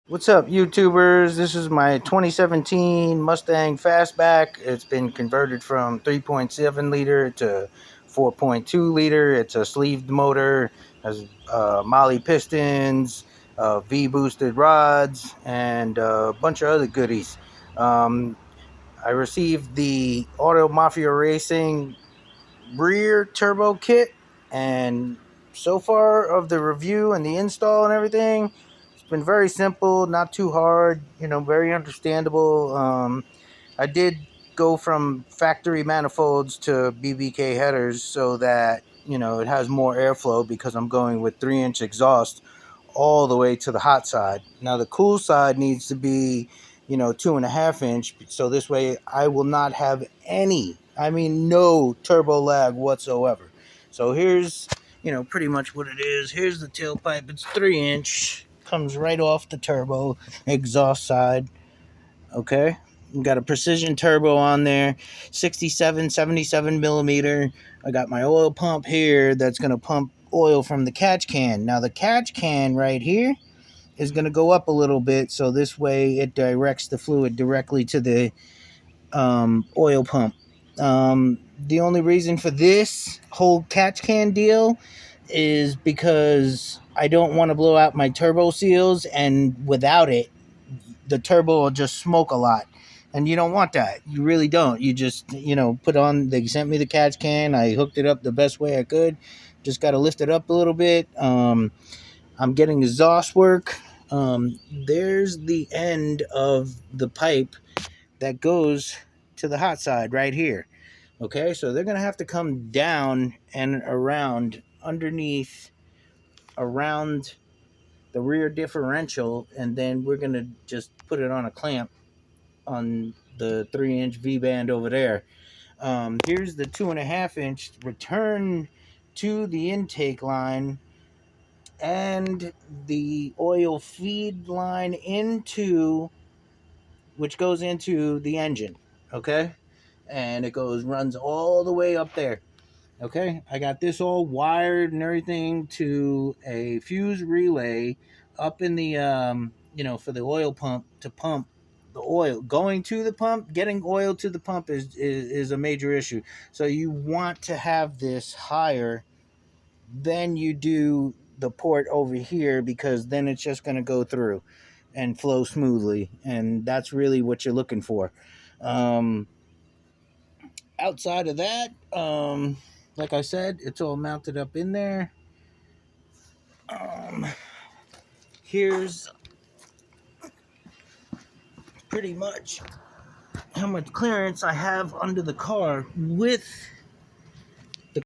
What's up, YouTubers? This is my 2017 Mustang Fastback. It's been converted from 3.7 liter to 4.2 liter. It's a sleeved motor, has Molly pistons, V boosted rods, and a bunch of other goodies. Um, I received the AutoMafiaRacing rear turbo kit, and so far of the review and the install and everything, it's been very simple, not too hard, very understandable. I did go from factory manifolds to BBK headers so that it has more airflow because I'm going with 3-inch exhaust all the way to the hot side. Now the cool side needs to be 2.5 inch, so this way I will not have no turbo lag whatsoever. So here's pretty much what it is. Here's the tailpipe. It's 3-inch, comes right off the turbo exhaust side. Okay, got a precision turbo on there, 67 77 millimeter. I got my oil pump here that's going to pump oil from the catch can. Now the catch can right here is going to go up a little bit, so this way it directs the fluid directly to the oil pump. The only reason for this whole catch can deal is because I don't want to blow out my turbo seals, and without it the turbo will just smoke a lot, and you don't want that. You really don't. You just put on, they sent me the catch can, I hooked it up the best way I could, just got to lift it up a little bit. I'm getting exhaust work. There's the end of the pipe that goes to the hot side right here. Okay, so they're gonna have to come down and around underneath, around the rear differential, and then we're gonna just put it on a clamp on the 3-inch V band over there. Here's the 2.5-inch return to the intake line and the oil feed line into, which goes into the engine. Okay, and it runs all the way up there. Okay, I got this all wired and everything to a fuse relay up in the for the oil pump to pump the oil. Going to the pump, getting oil to the pump is a major issue. So you want to have this higher than you do the port over here, because then it's just going to go through and flow smoothly, and that's really what you're looking for. Um, Outside of that, like I said, it's all mounted up in there. Um, Here's pretty much how much clearance I have under the car with